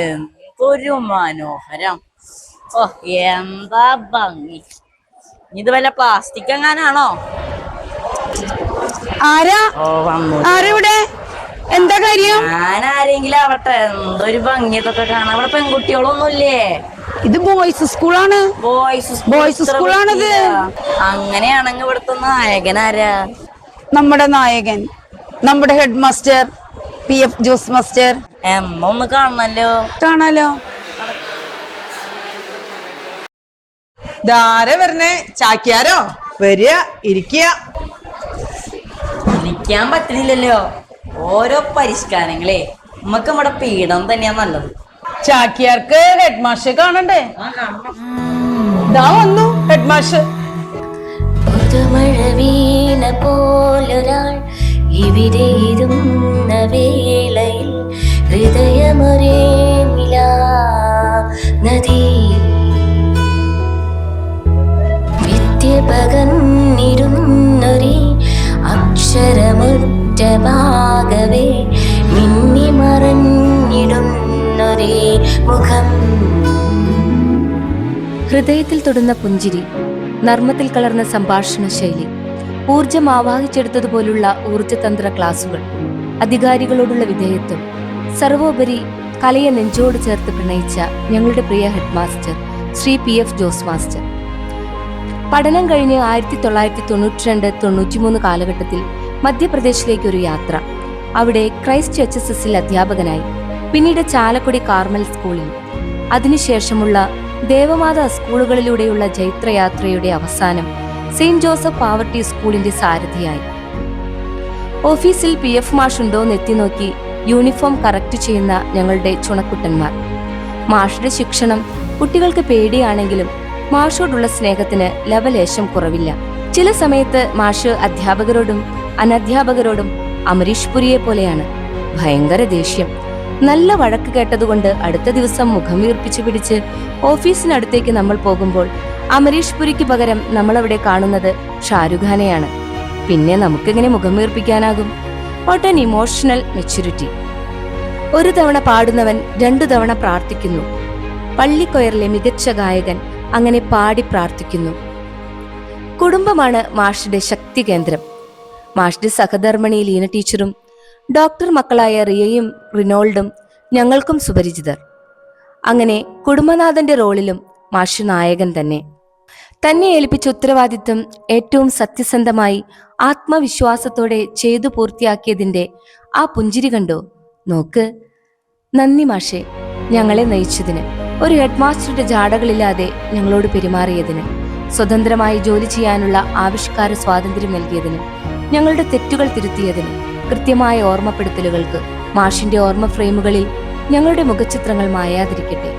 എന്തൊരു മനോഹരം. ഓ, എന്താ ഭംഗി. ഇത് വല്ല പ്ലാസ്റ്റിക് എങ്ങാനാണോ? ആരാ എന്താ കാര്യം? ഞാൻ ആരെങ്കിലും ആവട്ടെ, എന്തൊരു ഭംഗി ഇതൊക്കെ കാണാൻ. ഇവിടെ പെൺകുട്ടികളൊന്നുമില്ലേ? ഇത് ബോയ്സ് സ്കൂളാണ്. ബോയ്സ് സ്കൂളാണിത്. അങ്ങനെയാണെങ്കിൽ ഇവിടുത്തെ നായകനാരാ? നമ്മുടെ നായകൻ, നമ്മുടെ head master PF Jose master. ഒന്ന് കാണാലോ. ധാര വരണേ. ചാക്യാരോ? വരിക, ഇരിക്കാൻ പറ്റില്ലല്ലോ. ഓരോ പരിഷ്കാരങ്ങളെ നമുക്ക് നമ്മുടെ പീഠം തന്നെയാ നല്ലത്. ചാക്യാർക്ക് ഹെഡ് മാസ്റ്റർ കാണണ്ടേ? വന്നു ഹെഡ് മാസ്റ്റർ. പുതുമഴ വീണ പോലൊരാൾ ഇവിടെ ഇരുന്ന വേളയിൽ ഹൃദയമൊരേ നിലാ നദി വിദ്യ പകർന്നിരുന്നൊരേ അക്ഷരമുറ്റമാകവേ മിന്നി മറഞ്ഞിടുന്നൊരേ മുഖം. ഹൃദയത്തിൽ തൊടുന്ന പുഞ്ചിരി, നർമ്മത്തിൽ കലർന്ന സംഭാഷണ ശൈലി, ഊർജം ആവാഹിച്ചെടുത്തതുപോലുള്ള ഊർജതന്ത്ര ക്ലാസുകൾ, അധികാരികളോടുള്ള വിധേയത്വം, സർവോപരി കലയെ നെഞ്ചോട് ചേർത്ത് പ്രണയിച്ച ഞങ്ങളുടെ പ്രിയ head master Shri PF Jose master. പഠനം കഴിഞ്ഞ് 1992-93 കാലഘട്ടത്തിൽ മധ്യപ്രദേശിലേക്ക് ഒരു യാത്ര. അവിടെ ക്രൈസ്റ്റ് HSSൽ അധ്യാപകനായി, പിന്നീട് ചാലക്കുടി കാർമൽ സ്കൂളിൽ, അതിനുശേഷമുള്ള ദേവമാതാ സ്കൂളുകളിലൂടെയുള്ള ജൈത്രയാത്രയുടെ അവസാനം സെയിന്റ് ജോസഫ് പാവർട്ടി സ്കൂളിന്റെ സാരഥിയായി. ഓഫീസിൽ PF മാഷുണ്ടോന്ന് എത്തിനോക്കി യൂണിഫോം കറക്റ്റ് ചെയ്യുന്ന ഞങ്ങളുടെ ചുണക്കുട്ടന്മാർ. മാഷുടെ ശിക്ഷണം കുട്ടികൾക്ക് പേടിയാണെങ്കിലും മാഷോടുള്ള സ്നേഹത്തിന് ലവലേശം കുറവില്ല. ചില സമയത്ത് മാഷ് അധ്യാപകരോടും അനധ്യാപകരോടും അമരീഷ് പുരിയെ പോലെയാണ്. ഭയങ്കര ദേഷ്യം. നല്ല വഴക്ക് കേട്ടതുകൊണ്ട് അടുത്ത ദിവസം മുഖം വീർപ്പിച്ചു പിടിച്ച് ഓഫീസിനടുത്തേക്ക് നമ്മൾ പോകുമ്പോൾ അമരീഷ് പുരിക്ക് പകരം നമ്മളവിടെ കാണുന്നത് ഷാരൂഖ് ഖാനെയാണ്. പിന്നെ നമുക്കെങ്ങനെ മുഖം വീർപ്പിക്കാനാകും? What an emotional maturity. ഒരു തവണ പാടുന്നവൻ 2 തവണ പ്രാർത്ഥിക്കുന്നു. പള്ളിക്കൊയറിലെ മികച്ച ഗായകൻ അങ്ങനെ പാടി പ്രാർത്ഥിക്കുന്നു. കുടുംബമാണ് മാഷിന്റെ ശക്തി കേന്ദ്രം. മാഷിന്റെ സഹധർമ്മിണി ലീന ടീച്ചറും ഡോക്ടർ മക്കളായ റിയയും റിനോൾഡും ഞങ്ങൾക്കും സുപരിചിതർ. അങ്ങനെ കുടുംബനാഥന്റെ റോളിലും മാഷ് നായകൻ തന്നെ. തന്നെ ഏൽപ്പിച്ച ഉത്തരവാദിത്വം ഏറ്റവും സത്യസന്ധമായി ആത്മവിശ്വാസത്തോടെ ചെയ്തു പൂർത്തിയാക്കിയതിന്റെ ആ പുഞ്ചിരി കണ്ടോ? നോക്ക്. നന്ദി മാഷെ, ഞങ്ങളെ നയിച്ചതിന്, ഒരു ഹെഡ് മാസ്റ്ററുടെ ജാടകളില്ലാതെ ഞങ്ങളോട് പെരുമാറിയതിന്, സ്വതന്ത്രമായി ജോലി ചെയ്യാനുള്ള ആവിഷ്കാര സ്വാതന്ത്ര്യം നൽകിയതിന്, ഞങ്ങളുടെ തെറ്റുകൾ തിരുത്തിയതിന്, കൃത്യമായ ഓർമ്മപ്പെടുത്തലുകൾക്ക്. മാഷിന്റെ ഓർമ്മ ഫ്രെയിമുകളിൽ ഞങ്ങളുടെ മുഖചിത്രങ്ങൾ മായാതിരിക്കട്ടെ.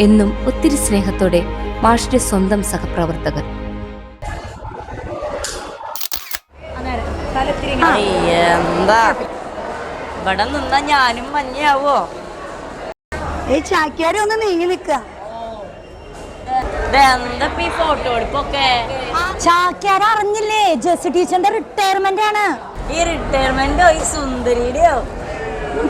എന്നും ഒത്തിരി സ്നേഹത്തോടെ മാഷിന്റെ സ്വന്തം സഹപ്രവർത്തകർ. എന്താ ഇവിടെ നിന്നാ ഞാനും മഞ്ഞയാവോ? ചാക്യാരെ ഒന്ന് നീങ്ങി നിക്ക. എന്താ ഈ ഫോട്ടോ എടുപ്പൊക്കെ? ചാക്യാര അറിഞ്ഞില്ലേ? ജെസ്സി ടീച്ചറിന്റെ റിട്ടയർമെന്റ് ആണ്. ഈ റിട്ടയർമെന്റോ ഈ സുന്ദരിയുടെയോ?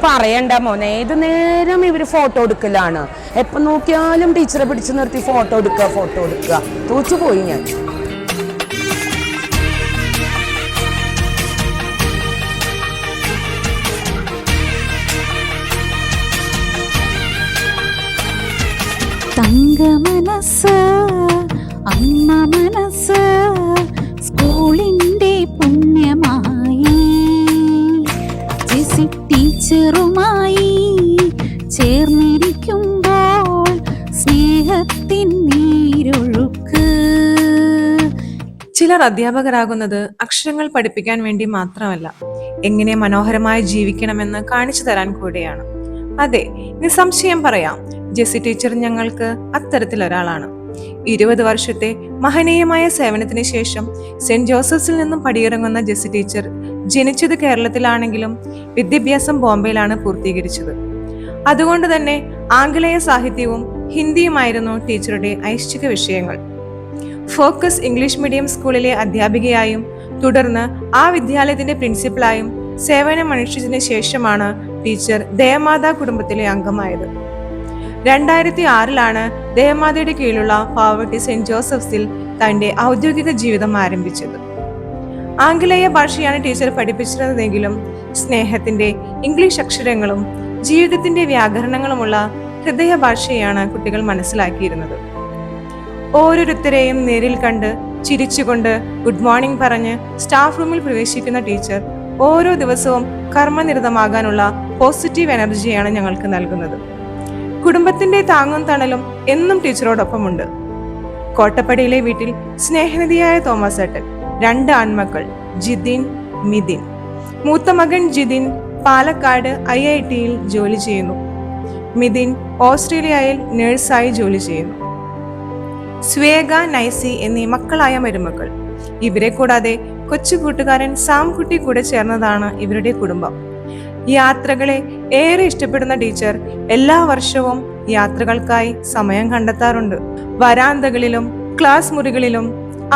പറയണ്ട മോനെ, ഏത് നേരം ഇവര് ഫോട്ടോ എടുക്കലാണ്. എപ്പൊ നോക്കിയാലും ടീച്ചറെ പിടിച്ചു നിർത്തി ഫോട്ടോ എടുക്കുക. തോറ്റുപോയി ഞാൻ. തങ്ക മനസ്സ്, അമ്മ മനസ്സ്, സ്കൂളിന്റെ പുണ്യമായി ജെസ്സി ടീച്ചറുമായി ചേർന്നിരിക്കുമ്പോൾ സ്നേഹത്തിൻ നീരൊഴുക്ക്. ചിലർ അധ്യാപകരാകുന്നത് അക്ഷരങ്ങൾ പഠിപ്പിക്കാൻ വേണ്ടി മാത്രമല്ല, എങ്ങനെ മനോഹരമായി ജീവിക്കണമെന്ന് കാണിച്ചു തരാൻ കൂടിയാണ്. അതെ, നിസ്സംശയം പറയാം, ജെസ്സി ടീച്ചർ ഞങ്ങൾക്ക് അത്തരത്തിലൊരാളാണ്. 20 വർഷത്തെ മഹനീയമായ സേവനത്തിന് ശേഷം സെന്റ് ജോസഫ്സിൽ നിന്നും പടിയിറങ്ങുന്ന ജെസ്സി ടീച്ചർ ജനിച്ചത് കേരളത്തിലാണെങ്കിലും വിദ്യാഭ്യാസം ബോംബെയിലാണ് പൂർത്തീകരിച്ചത്. അതുകൊണ്ട് തന്നെ ആംഗലേയ സാഹിത്യവും ഹിന്ദിയുമായിരുന്നു ടീച്ചറുടെ ഐച്ഛിക വിഷയങ്ങൾ. ഫോക്കസ് ഇംഗ്ലീഷ് മീഡിയം സ്കൂളിലെ അധ്യാപികയായും തുടർന്ന് ആ വിദ്യാലയത്തിന്റെ പ്രിൻസിപ്പലായും സേവനമനുഷ്ഠിച്ചതിന് ശേഷമാണ് ടീച്ചർ ദേവമാതാ കുടുംബത്തിലെ അംഗമായത്. 2006 ദേവമാതയുടെ കീഴിലുള്ള പാവറട്ടി സെന്റ് ജോസഫ്സിൽ തന്റെ ഔദ്യോഗിക ജീവിതം ആരംഭിച്ചത്. ആംഗലേയ ഭാഷയാണ് ടീച്ചർ പഠിപ്പിച്ചിരുന്നതെങ്കിലും സ്നേഹത്തിന്റെ ഇംഗ്ലീഷ് അക്ഷരങ്ങളും ജീവിതത്തിന്റെ വ്യാകരണങ്ങളുമുള്ള ഹൃദയ ഭാഷയാണ് കുട്ടികൾ മനസ്സിലാക്കിയിരുന്നത്. ഓരോരുത്തരെയും നേരിൽ കണ്ട് ചിരിച്ചുകൊണ്ട് ഗുഡ് മോർണിംഗ് പറഞ്ഞ് സ്റ്റാഫ് റൂമിൽ പ്രവേശിക്കുന്ന ടീച്ചർ ഓരോ ദിവസവും കർമ്മനിരതമാകാനുള്ള പോസിറ്റീവ് എനർജിയാണ് ഞങ്ങൾക്ക് നൽകുന്നത്. കുടുംബത്തിന്റെ താങ്ങും തണലും എന്നും ടീച്ചറോടൊപ്പമുണ്ട്. കോട്ടപ്പടിയിലെ വീട്ടിൽ സ്നേഹനിധിയായ തോമസ് ഏട്ടൻ, 2 ആൺമക്കൾ ജിതിൻ, മിതിൻ. മൂത്ത മകൻ ജിതിൻ പാലക്കാട് IIT-യിൽ ജോലി ചെയ്യുന്നു. മിതിൻ ഓസ്ട്രേലിയയിൽ നഴ്സായി ജോലി ചെയ്യുന്നു. സ്വേഗ, നൈസി എന്നീ മക്കളായ മരുമക്കൾ. ഇവരെ കൂടാതെ കൊച്ചു കൂട്ടുകാരൻ സാംകുട്ടി കൂടെ ചേർന്നതാണ് ഇവരുടെ കുടുംബം. യാത്രകളെ ഏറെ ഇഷ്ടപ്പെടുന്ന ടീച്ചർ എല്ലാ വർഷവും യാത്രകൾക്കായി സമയം കണ്ടെത്താറുണ്ട്. വരാന്തകളിലും ക്ലാസ് മുറികളിലും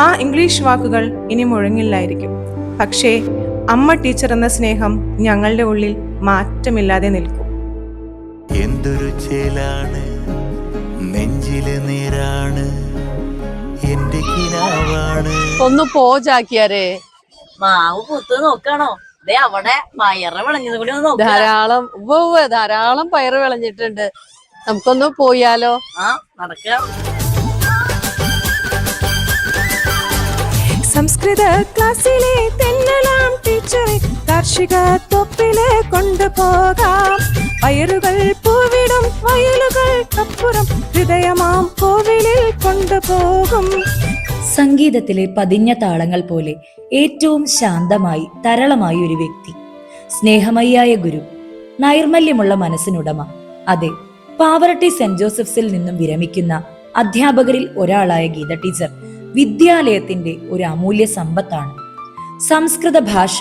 ആ ഇംഗ്ലീഷ് വാക്കുകൾ ഇനി മുഴങ്ങില്ലായിരിക്കും. പക്ഷേ അമ്മ ടീച്ചർ എന്ന സ്നേഹം ഞങ്ങളുടെ ഉള്ളിൽ മാറ്റമില്ലാതെ നിൽക്കും. എന്തൊരു ചേലാണ്, നെഞ്ചില് നീരാണ്, എന്റെ കിനാവാണ്. ഒന്ന് പോജാക്കിയാരേ. മാവ് പൂത്ത് നോക്കാണോ? ദേ അവിടെ പയറ് വിളഞ്ഞത് കൂടി ഒന്ന് നോക്ക. ധാരാളം പയറ് വിളഞ്ഞിട്ടുണ്ട്. നമുക്കൊന്ന് പോയാലോ? ആ നടക്കാം. സംസ്കൃത ക്ലാസ്സിലെ തെന്നലാം ടീച്ചറെ കാർഷിക തൊപ്പിലെ കൊണ്ടുപോകാം. പയറുകൾ പൂവിടും വയലുകൾക്കപ്പുറം ഹൃദയമാം കോവിലിൽ കൊണ്ടുപോകും. സംഗീതത്തിലെ പതിഞ്ഞ താളങ്ങൾ പോലെ ഏറ്റവും ശാന്തമായി തരളമായ ഒരു വ്യക്തി, സ്നേഹമയ്യായ ഗുരു, നൈർമല്യമുള്ള മനസ്സിനുടമ. അതെ, പാവറട്ടി സെന്റ് ജോസഫ്സിൽ നിന്നും വിരമിക്കുന്ന അധ്യാപകരിൽ ഒരാളായ ഗീത ടീച്ചർ വിദ്യാലയത്തിന്റെ ഒരു അമൂല്യ സമ്പത്താണ്. സംസ്കൃത ഭാഷ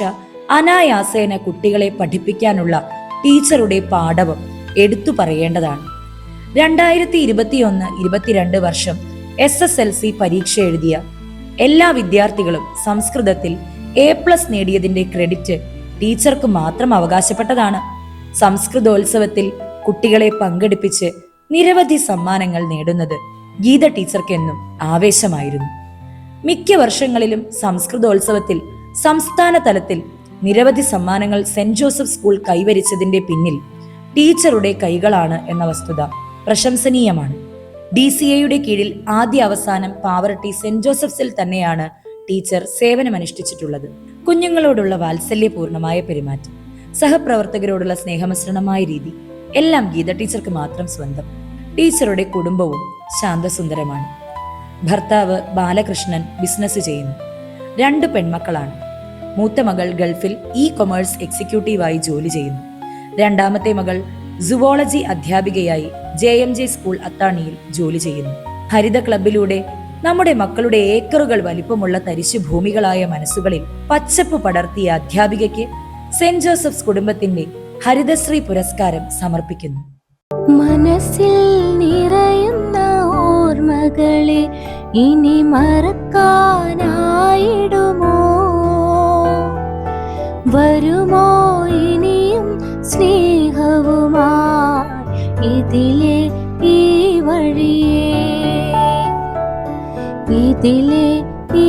അനായാസേന കുട്ടികളെ പഠിപ്പിക്കാനുള്ള ടീച്ചറുടെ പാഠവും എടുത്തു പറയേണ്ടതാണ്. 2021-22 വർഷം SSLC പരീക്ഷ എഴുതിയ എല്ലാ വിദ്യാർത്ഥികളും സംസ്കൃതത്തിൽ A+ നേടിയതിന്റെ ക്രെഡിറ്റ് ടീച്ചർക്ക് മാത്രം അവകാശപ്പെട്ടതാണ്. സംസ്കൃതോത്സവത്തിൽ കുട്ടികളെ പങ്കെടുപ്പിച്ച് നിരവധി സമ്മാനങ്ങൾ നേടുന്നത് ഗീത ടീച്ചർക്കെന്നും ആവേശമായിരുന്നു. മിക്ക വർഷങ്ങളിലും സംസ്കൃതോത്സവത്തിൽ സംസ്ഥാന തലത്തിൽ നിരവധി സമ്മാനങ്ങൾ സെന്റ് ജോസഫ് സ്കൂൾ കൈവരിച്ചതിന്റെ പിന്നിൽ ടീച്ചറുടെ കൈകളാണ് എന്ന വസ്തുത പ്രശംസനീയമാണ്. DCAയുടെ കീഴിൽ ആദ്യ അവസാനം പാവറട്ടി സെന്റ് ജോസഫ്സിൽ തന്നെയാണ് ടീച്ചർ സേവനമനുഷ്ഠിച്ചിട്ടുള്ളത്. കുഞ്ഞുങ്ങളോടുള്ള വാത്സല്യപൂർണമായ പെരുമാറ്റം, സഹപ്രവർത്തകരോടുള്ള സ്നേഹമിശ്രണമായ രീതി എല്ലാം ഗീത ടീച്ചർക്ക് മാത്രം സ്വന്തം. ടീച്ചറുടെ കുടുംബവും ശാന്തസുന്ദരമാണ്. ഭർത്താവ് ബാലകൃഷ്ണൻ ബിസിനസ് ചെയ്യുന്നു. 2 പെൺമക്കളാണ്. മൂത്ത മകൾ ഗൾഫിൽ E-commerce എക്സിക്യൂട്ടീവായി ജോലി ചെയ്യുന്നു. രണ്ടാമത്തെ മകൾ സുവോളജി അധ്യാപികയായി JMJ സ്കൂൾ അത്താണിയിൽ ജോലി ചെയ്യുന്നു. ഹരിത ക്ലബിലൂടെ നമ്മുടെ മക്കളുടെ ഏക്കറുകൾ വലിപ്പമുള്ള തരിശു ഭൂമികളായ മനസ്സുകളിൽ പച്ചപ്പ് പടർത്തിയ അധ്യാപികയ്ക്ക് സെന്റ് ജോസഫ്സ് കുടുംബത്തിന്റെ ഹരിതശ്രീ പുരസ്കാരം സമർപ്പിക്കുന്നു. മനസ്സിൽ നിറയുന്ന ഓർമ്മകളെ ഇനി മറക്കാനായിടുമോ? വരുമോ ഇനിയും സ്നേഹവുമായി ഇതിലെ ഈ വഴിയേ, ഇതിലെ ഈ